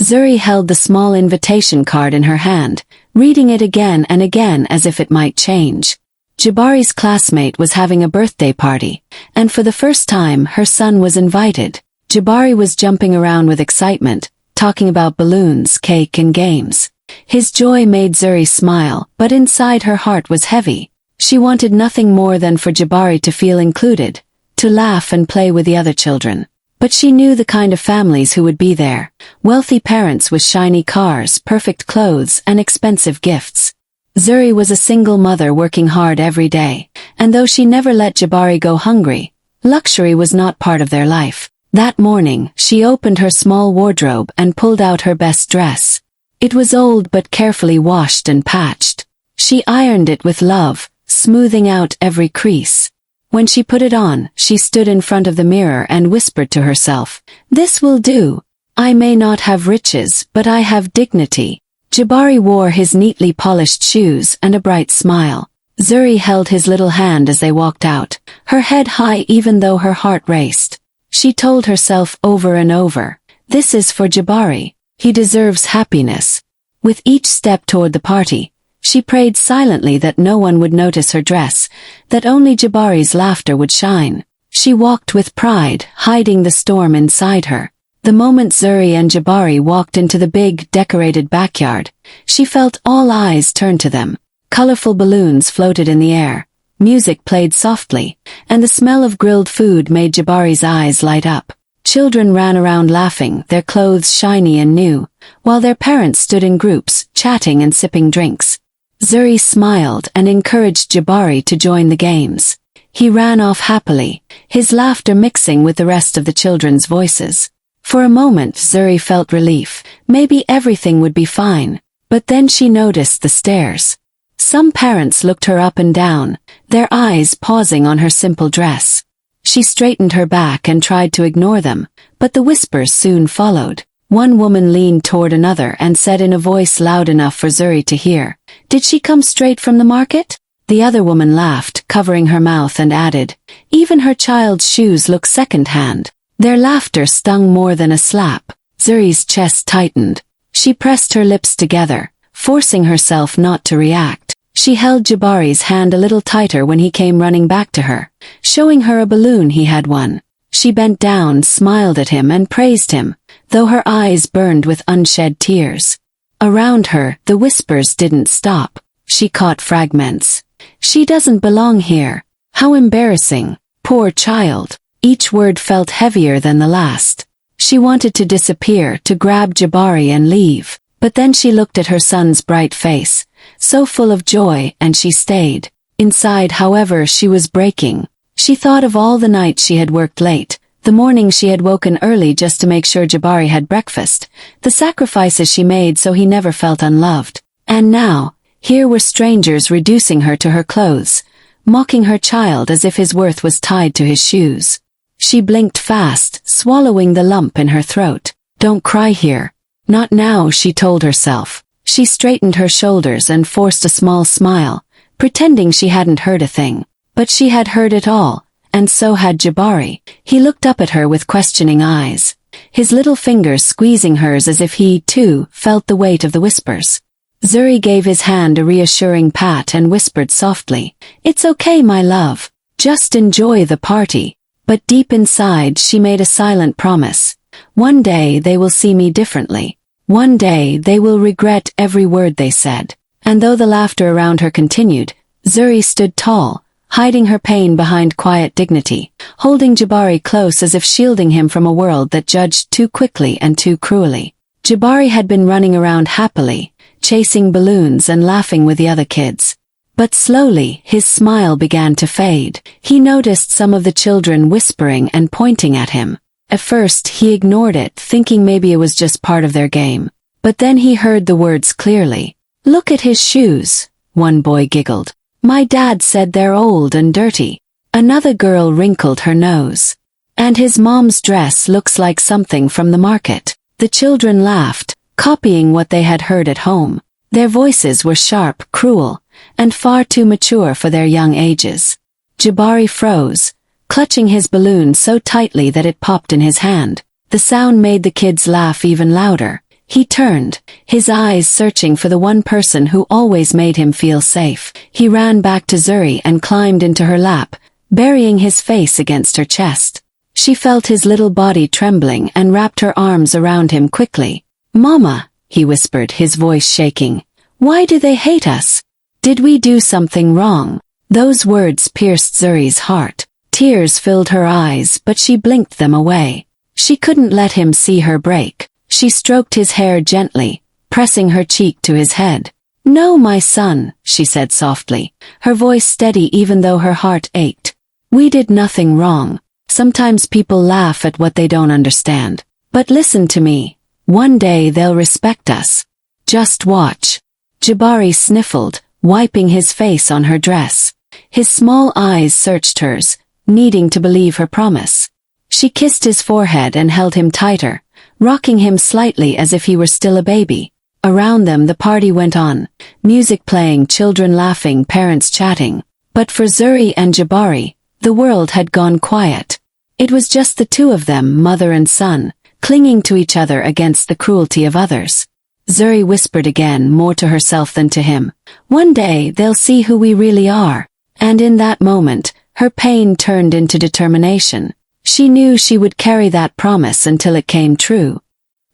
Zuri held the small invitation card in her hand, reading it again and again as if it might change. Jabari's classmate was having a birthday party, and for the first time her son was invited. Jabari was jumping around with excitement, talking about balloons, cake and games. His joy made Zuri smile, but inside her heart was heavy. She wanted nothing more than for Jabari to feel included, to laugh and play with the other children. But she knew the kind of families who would be there, wealthy parents with shiny cars, perfect clothes, and expensive gifts. Zuri was a single mother working hard every day, and though she never let Jabari go hungry, luxury was not part of their life. That morning, she opened her small wardrobe and pulled out her best dress. It was old but carefully washed and patched. She ironed it with love, smoothing out every crease. When she put it on, she stood in front of the mirror and whispered to herself, "This will do. I may not have riches, but I have dignity." Jabari wore his neatly polished shoes and a bright smile. Zuri held his little hand as they walked out, her head high even though her heart raced. She told herself over and over, "This is for Jabari. He deserves happiness." With each step toward the party, she prayed silently that no one would notice her dress, that only Jabari's laughter would shine. She walked with pride, hiding the storm inside her. The moment Zuri and Jabari walked into the big, decorated backyard, she felt all eyes turn to them. Colorful balloons floated in the air, music played softly, and the smell of grilled food made Jabari's eyes light up. Children ran around laughing, their clothes shiny and new, while their parents stood in groups, chatting and sipping drinks. Zuri smiled and encouraged Jabari to join the games. He ran off happily, his laughter mixing with the rest of the children's voices. For a moment Zuri felt relief, maybe everything would be fine, but then she noticed the stares. Some parents looked her up and down, their eyes pausing on her simple dress. She straightened her back and tried to ignore them, but the whispers soon followed. One woman leaned toward another and said in a voice loud enough for Zuri to hear, "Did she come straight from the market?" The other woman laughed, covering her mouth, and added, "Even her child's shoes look second-hand." Their laughter stung more than a slap. Zuri's chest tightened. She pressed her lips together, forcing herself not to react. She held Jabari's hand a little tighter when he came running back to her, showing her a balloon he had won. She bent down, smiled at him and praised him, though her eyes burned with unshed tears. Around her, the whispers didn't stop. She caught fragments. "She doesn't belong here. How embarrassing. Poor child." Each word felt heavier than the last. She wanted to disappear, to grab Jabari and leave. But then she looked at her son's bright face, so full of joy, and she stayed. Inside, however, she was breaking. She thought of all the nights she had worked late, the morning she had woken early just to make sure Jabari had breakfast, the sacrifices she made so he never felt unloved. And now, here were strangers reducing her to her clothes, mocking her child as if his worth was tied to his shoes. She blinked fast, swallowing the lump in her throat. "Don't cry here." "Not now," she told herself. She straightened her shoulders and forced a small smile, pretending she hadn't heard a thing. But she had heard it all, and so had Jabari. He looked up at her with questioning eyes, his little fingers squeezing hers as if he, too, felt the weight of the whispers. Zuri gave his hand a reassuring pat and whispered softly, "It's okay, my love. Just enjoy the party." But deep inside she made a silent promise. One day they will see me differently. One day they will regret every word they said. And though the laughter around her continued, Zuri stood tall, hiding her pain behind quiet dignity, holding Jabari close as if shielding him from a world that judged too quickly and too cruelly. Jabari had been running around happily, chasing balloons and laughing with the other kids. But slowly, his smile began to fade. He noticed some of the children whispering and pointing at him. At first, he ignored it, thinking maybe it was just part of their game. But then he heard the words clearly. "Look at his shoes," one boy giggled. "My dad said they're old and dirty." Another girl wrinkled her nose. "And his mom's dress looks like something from the market." The children laughed, copying what they had heard at home. Their voices were sharp, cruel, and far too mature for their young ages. Jabari froze, clutching his balloon so tightly that it popped in his hand. The sound made the kids laugh even louder. He turned, his eyes searching for the one person who always made him feel safe. He ran back to Zuri and climbed into her lap, burying his face against her chest. She felt his little body trembling and wrapped her arms around him quickly. "Mama," he whispered, his voice shaking. "Why do they hate us? Did we do something wrong?" Those words pierced Zuri's heart. Tears filled her eyes, but she blinked them away. She couldn't let him see her break. She stroked his hair gently, pressing her cheek to his head. "No, my son," she said softly, her voice steady even though her heart ached. "We did nothing wrong. Sometimes people laugh at what they don't understand. But listen to me. One day they'll respect us. Just watch." Jabari sniffled, wiping his face on her dress. His small eyes searched hers, needing to believe her promise. She kissed his forehead and held him tighter, rocking him slightly as if he were still a baby. Around them the party went on, music playing, children laughing, parents chatting. But for Zuri and Jabari, the world had gone quiet. It was just the two of them, mother and son, clinging to each other against the cruelty of others. Zuri whispered again, more to herself than to him, "One day they'll see who we really are." And in that moment, her pain turned into determination. She knew she would carry that promise until it came true.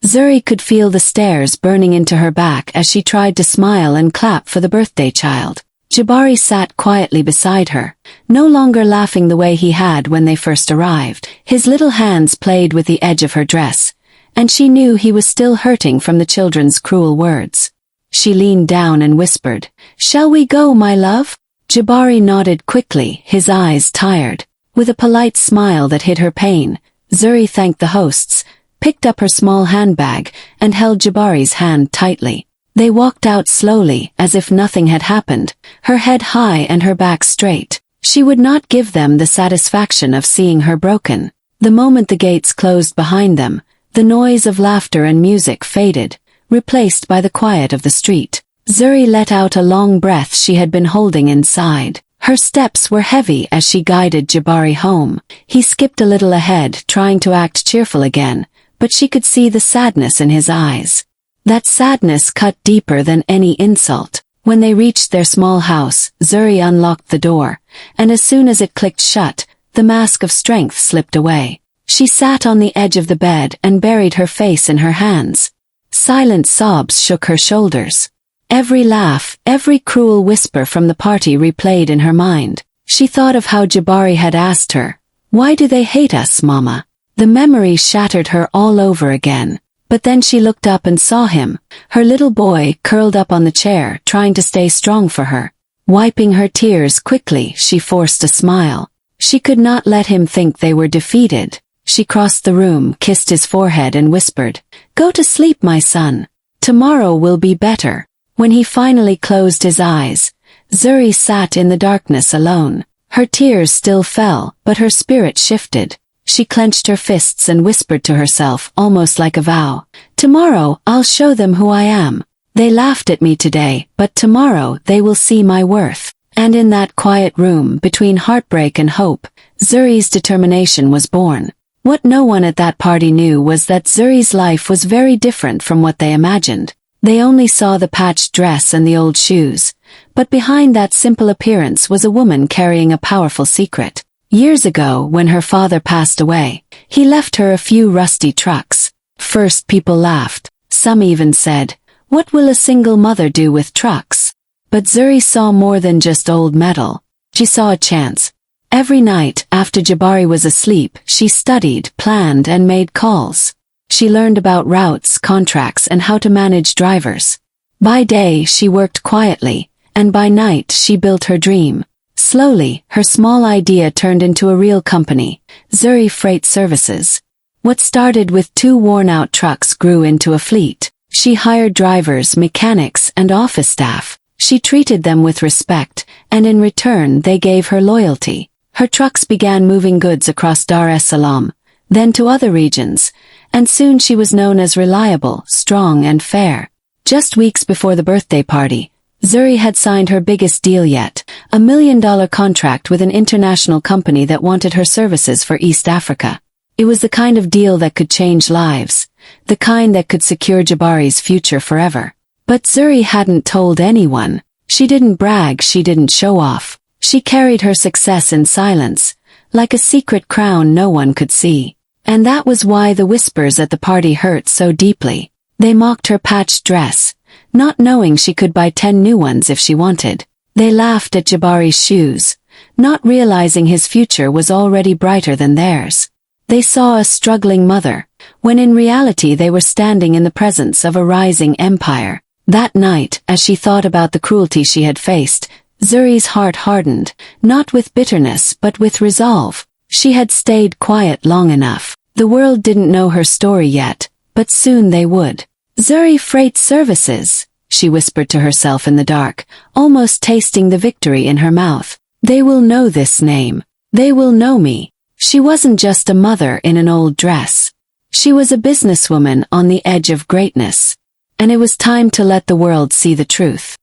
Zuri could feel the stares burning into her back as she tried to smile and clap for the birthday child. Jabari sat quietly beside her, no longer laughing the way he had when they first arrived. His little hands played with the edge of her dress, and she knew he was still hurting from the children's cruel words. She leaned down and whispered, "Shall we go, my love?" Jabari nodded quickly, his eyes tired. With a polite smile that hid her pain, Zuri thanked the hosts, picked up her small handbag, and held Jabari's hand tightly. They walked out slowly, as if nothing had happened, her head high and her back straight. She would not give them the satisfaction of seeing her broken. The moment the gates closed behind them, the noise of laughter and music faded, replaced by the quiet of the street. Zuri let out a long breath she had been holding inside. Her steps were heavy as she guided Jabari home. He skipped a little ahead, trying to act cheerful again, but she could see the sadness in his eyes. That sadness cut deeper than any insult. When they reached their small house, Zuri unlocked the door, and as soon as it clicked shut, the mask of strength slipped away. She sat on the edge of the bed and buried her face in her hands. Silent sobs shook her shoulders. Every laugh, every cruel whisper from the party replayed in her mind. She thought of how Jabari had asked her, "Why do they hate us, Mama?" The memory shattered her all over again. But then she looked up and saw him, her little boy curled up on the chair, trying to stay strong for her. Wiping her tears quickly, she forced a smile. She could not let him think they were defeated. She crossed the room, kissed his forehead and whispered, "Go to sleep, my son. Tomorrow will be better." When he finally closed his eyes, Zuri sat in the darkness alone. Her tears still fell, but her spirit shifted. She clenched her fists and whispered to herself, almost like a vow, "Tomorrow I'll show them who I am. They laughed at me today, but tomorrow they will see my worth." And in that quiet room, between heartbreak and hope, Zuri's determination was born. What no one at that party knew was that Zuri's life was very different from what they imagined. They only saw the patched dress and the old shoes, but behind that simple appearance was a woman carrying a powerful secret. Years ago, when her father passed away, he left her a few rusty trucks. First people laughed. Some even said, "What will a single mother do with trucks?" But Zuri saw more than just old metal. She saw a chance. Every night, after Jabari was asleep, she studied, planned, and made calls. She learned about routes, contracts, and how to manage drivers. By day, she worked quietly, and by night, she built her dream. Slowly, her small idea turned into a real company, Zuri Freight Services. What started with 2 worn-out trucks grew into a fleet. She hired drivers, mechanics, and office staff. She treated them with respect, and in return they gave her loyalty. Her trucks began moving goods across Dar es Salaam, then to other regions, and soon she was known as reliable, strong, and fair. Just weeks before the birthday party, Zuri had signed her biggest deal yet, a $1 million contract with an international company that wanted her services for East Africa. It was the kind of deal that could change lives, the kind that could secure Jabari's future forever. But Zuri hadn't told anyone. She didn't brag, she didn't show off. She carried her success in silence, like a secret crown no one could see. And that was why the whispers at the party hurt so deeply. They mocked her patched dress, not knowing she could buy 10 new ones if she wanted. They laughed at Jabari's shoes, not realizing his future was already brighter than theirs. They saw a struggling mother, when in reality they were standing in the presence of a rising empire. That night, as she thought about the cruelty she had faced, Zuri's heart hardened, not with bitterness but with resolve. She had stayed quiet long enough. The world didn't know her story yet, but soon they would. Zuri Freight Services, she whispered to herself in the dark, almost tasting the victory in her mouth. They will know this name. They will know me. She wasn't just a mother in an old dress. She was a businesswoman on the edge of greatness. And it was time to let the world see the truth.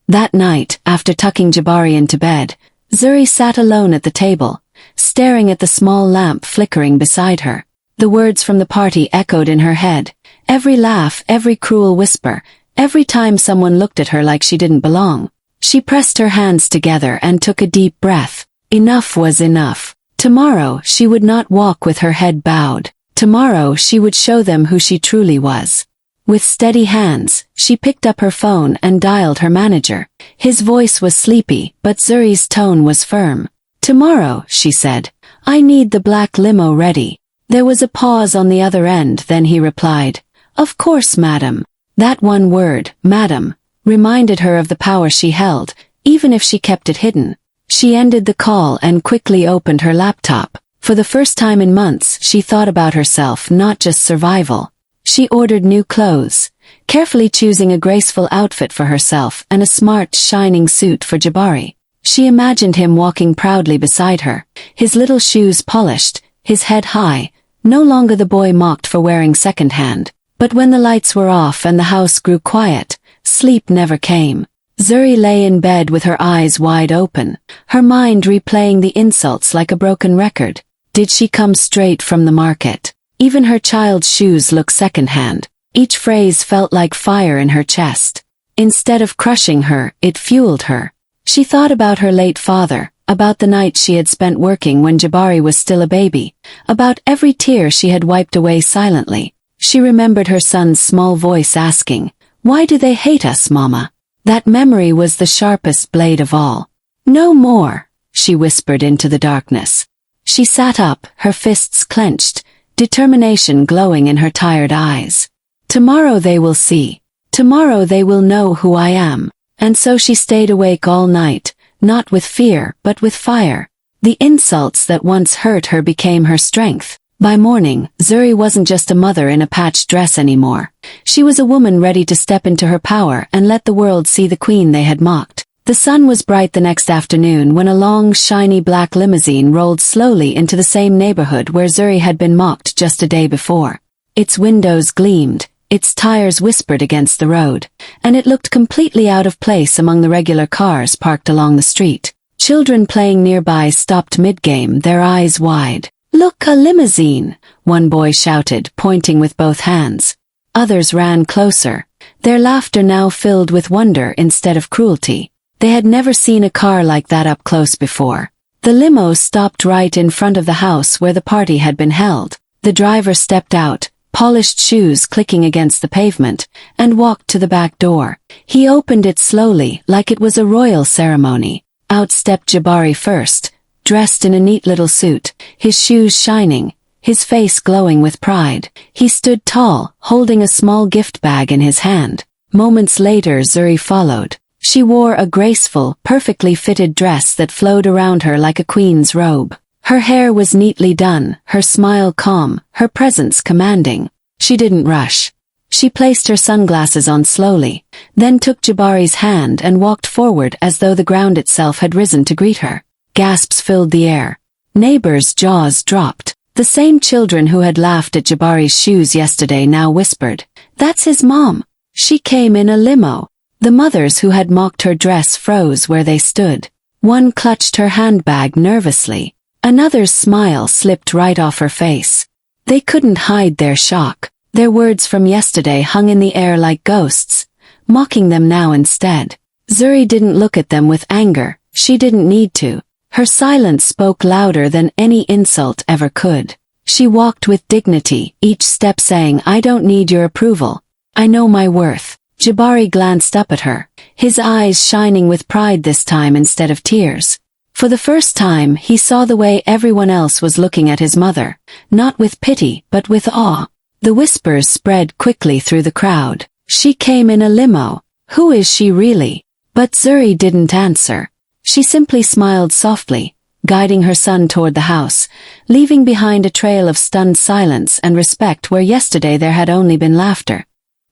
That night, after tucking Jabari into bed, Zuri sat alone at the table, staring at the small lamp flickering beside her. The words from the party echoed in her head, every laugh, every cruel whisper, every time someone looked at her like she didn't belong. She pressed her hands together and took a deep breath. Enough was enough. Tomorrow she would not walk with her head bowed. Tomorrow she would show them who she truly was. With steady hands, she picked up her phone and dialed her manager. His voice was sleepy, but Zuri's tone was firm. "Tomorrow," she said. "I need the black limo ready." There was a pause on the other end, then he replied, "Of course, madam." That one word, madam, reminded her of the power she held, even if she kept it hidden. She ended the call and quickly opened her laptop. For the first time in months, she thought about herself, not just survival. She ordered new clothes, carefully choosing a graceful outfit for herself and a smart, shining suit for Jabari. She imagined him walking proudly beside her, his little shoes polished, his head high, no longer the boy mocked for wearing second-hand. But when the lights were off and the house grew quiet, sleep never came. Zuri lay in bed with her eyes wide open, her mind replaying the insults like a broken record. Did she come straight from the market? Even her child's shoes looked second-hand. Each phrase felt like fire in her chest. Instead of crushing her, it fueled her. She thought about her late father, about the night she had spent working when Jabari was still a baby, about every tear she had wiped away silently. She remembered her son's small voice asking, "Why do they hate us, Mama?" That memory was the sharpest blade of all. "No more," she whispered into the darkness. She sat up, her fists clenched, determination glowing in her tired eyes. "Tomorrow they will see. Tomorrow they will know who I am." And so she stayed awake all night, not with fear, but with fire. The insults that once hurt her became her strength. By morning, Zuri wasn't just a mother in a patched dress anymore. She was a woman ready to step into her power and let the world see the queen they had mocked. The sun was bright the next afternoon when a long, shiny black limousine rolled slowly into the same neighborhood where Zuri had been mocked just a day before. Its windows gleamed, its tires whispered against the road, and it looked completely out of place among the regular cars parked along the street. Children playing nearby stopped mid-game, their eyes wide. "Look, a limousine!" one boy shouted, pointing with both hands. Others ran closer, their laughter now filled with wonder instead of cruelty. They had never seen a car like that up close before. The limo stopped right in front of the house where the party had been held. The driver stepped out, polished shoes clicking against the pavement, and walked to the back door. He opened it slowly, like it was a royal ceremony. Out stepped Jabari first, dressed in a neat little suit, his shoes shining, his face glowing with pride. He stood tall, holding a small gift bag in his hand. Moments later, Zuri followed. She wore a graceful, perfectly fitted dress that flowed around her like a queen's robe. Her hair was neatly done, her smile calm, her presence commanding. She didn't rush. She placed her sunglasses on slowly, then took Jabari's hand and walked forward as though the ground itself had risen to greet her. Gasps filled the air. Neighbors' jaws dropped. The same children who had laughed at Jabari's shoes yesterday now whispered, "That's his mom. She came in a limo." The mothers who had mocked her dress froze where they stood. One clutched her handbag nervously. Another's smile slipped right off her face. They couldn't hide their shock. Their words from yesterday hung in the air like ghosts, mocking them now instead. Zuri didn't look at them with anger, she didn't need to. Her silence spoke louder than any insult ever could. She walked with dignity, each step saying, "I don't need your approval. I know my worth." Jabari glanced up at her, his eyes shining with pride this time instead of tears. For the first time, he saw the way everyone else was looking at his mother, not with pity but with awe. The whispers spread quickly through the crowd. "She came in a limo. Who is she really?" But Zuri didn't answer. She simply smiled softly, guiding her son toward the house, leaving behind a trail of stunned silence and respect where yesterday there had only been laughter.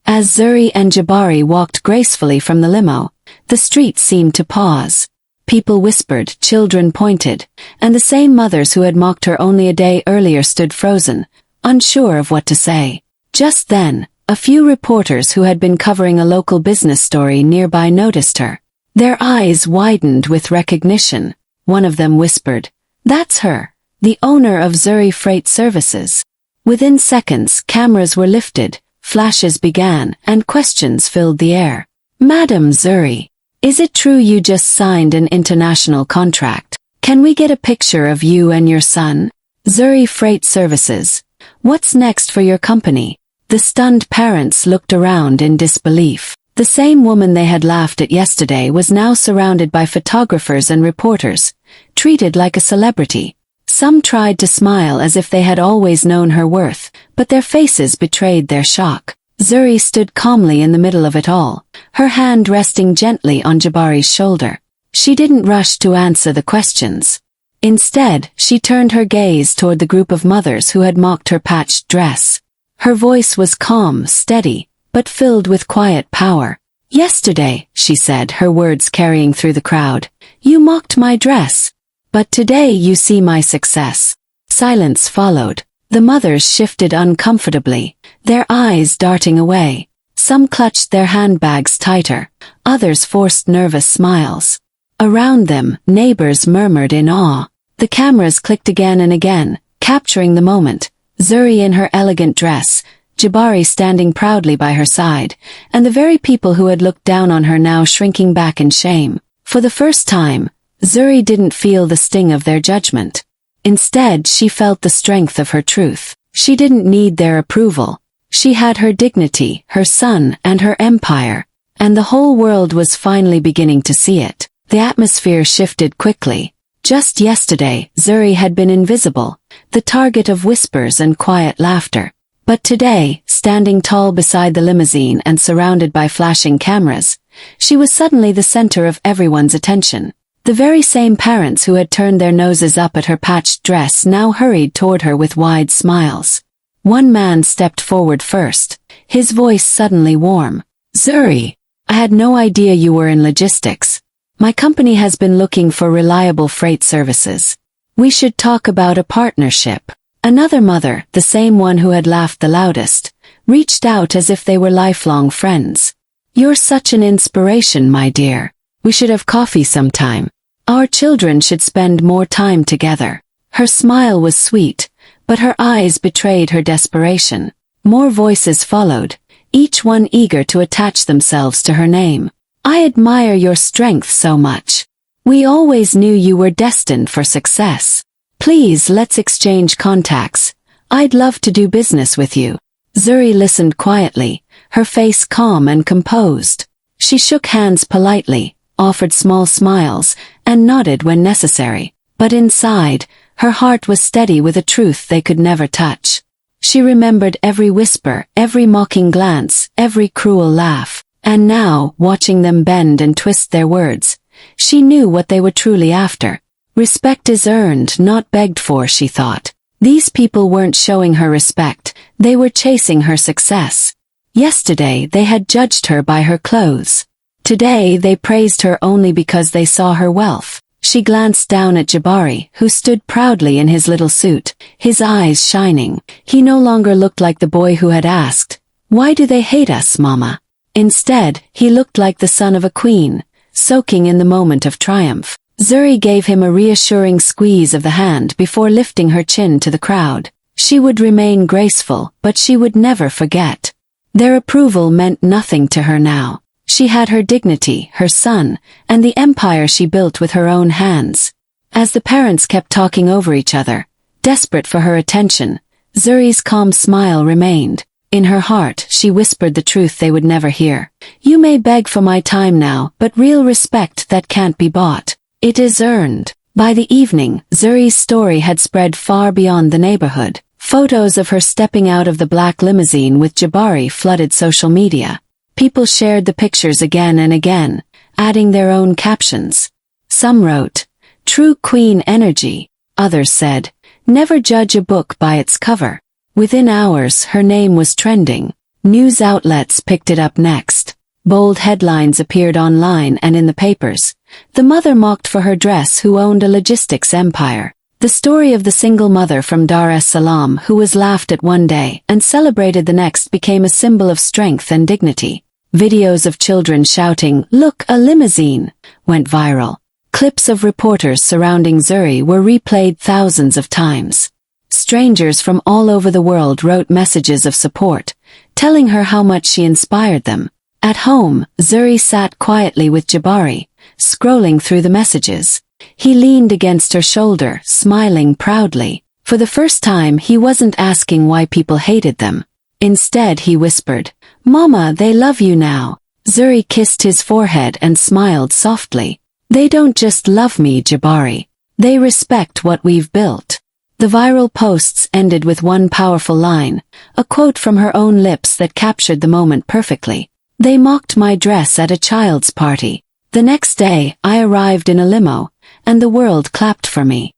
As Zuri and Jabari walked gracefully from the limo, the street seemed to pause. People whispered, children pointed, and the same mothers who had mocked her only a day earlier stood frozen, unsure of what to say. Just then, a few reporters who had been covering a local business story nearby noticed her. Their eyes widened with recognition. One of them whispered, "That's her, the owner of Zuri Freight Services." Within seconds, cameras were lifted, flashes began, and questions filled the air. "Madam Zuri, is it true you just signed an international contract? Can we get a picture of you and your son? Zuri Freight Services. What's next for your company?" The stunned parents looked around in disbelief. The same woman they had laughed at yesterday was now surrounded by photographers and reporters, treated like a celebrity. Some tried to smile as if they had always known her worth, but their faces betrayed their shock. Zuri stood calmly in the middle of it all, her hand resting gently on Jabari's shoulder. She didn't rush to answer the questions. Instead, she turned her gaze toward the group of mothers who had mocked her patched dress. Her voice was calm, steady, but filled with quiet power. "Yesterday," she said, her words carrying through the crowd, "you mocked my dress. But today you see my success." Silence followed. The mothers shifted uncomfortably, their eyes darting away. Some clutched their handbags tighter, others forced nervous smiles. Around them, neighbors murmured in awe. The cameras clicked again and again, capturing the moment. Zuri in her elegant dress, Jabari standing proudly by her side, and the very people who had looked down on her now shrinking back in shame. For the first time, Zuri didn't feel the sting of their judgment. Instead, she felt the strength of her truth. She didn't need their approval. She had her dignity, her son, and her empire. And the whole world was finally beginning to see it. The atmosphere shifted quickly. Just yesterday, Zuri had been invisible, the target of whispers and quiet laughter. But today, standing tall beside the limousine and surrounded by flashing cameras, she was suddenly the center of everyone's attention. The very same parents who had turned their noses up at her patched dress now hurried toward her with wide smiles. One man stepped forward first, his voice suddenly warm. "Zuri, I had no idea you were in logistics. My company has been looking for reliable freight services. We should talk about a partnership." Another mother, the same one who had laughed the loudest, reached out as if they were lifelong friends. "You're such an inspiration, my dear. We should have coffee sometime. Our children should spend more time together." Her smile was sweet, but her eyes betrayed her desperation. More voices followed, each one eager to attach themselves to her name. "I admire your strength so much. We always knew you were destined for success. Please, let's exchange contacts. I'd love to do business with you." Zuri listened quietly, her face calm and composed. She shook hands politely, offered small smiles, and nodded when necessary. But inside, her heart was steady with a truth they could never touch. She remembered every whisper, every mocking glance, every cruel laugh. And now, watching them bend and twist their words, she knew what they were truly after. Respect is earned, not begged for, she thought. These people weren't showing her respect, they were chasing her success. Yesterday they had judged her by her clothes. Today they praised her only because they saw her wealth. She glanced down at Jabari, who stood proudly in his little suit, his eyes shining. He no longer looked like the boy who had asked, "Why do they hate us, Mama?" Instead, he looked like the son of a queen, soaking in the moment of triumph. Zuri gave him a reassuring squeeze of the hand before lifting her chin to the crowd. She would remain graceful, but she would never forget. Their approval meant nothing to her now. She had her dignity, her son, and the empire she built with her own hands. As the parents kept talking over each other, desperate for her attention, Zuri's calm smile remained. In her heart, she whispered the truth they would never hear. You may beg for my time now, but real respect that can't be bought. It is earned. By the evening, Zuri's story had spread far beyond the neighborhood. Photos of her stepping out of the black limousine with Jabari flooded social media. People shared the pictures again and again, adding their own captions. Some wrote, "True Queen energy." Others said, "Never judge a book by its cover." Within hours, her name was trending. News outlets picked it up next. Bold headlines appeared online and in the papers. The mother mocked for her dress who owned a logistics empire. The story of the single mother from Dar es Salaam who was laughed at one day and celebrated the next became a symbol of strength and dignity. Videos of children shouting, "Look, a limousine," went viral. Clips of reporters surrounding Zuri were replayed thousands of times. Strangers from all over the world wrote messages of support, telling her how much she inspired them. At home, Zuri sat quietly with Jabari, scrolling through the messages. He leaned against her shoulder, smiling proudly. For the first time, he wasn't asking why people hated them. Instead, he whispered, "Mama, they love you now." Zuri kissed his forehead and smiled softly. "They don't just love me, Jabari. They respect what we've built." The viral posts ended with one powerful line, a quote from her own lips that captured the moment perfectly. "They mocked my dress at a child's party. The next day, I arrived in a limo, and the world clapped for me."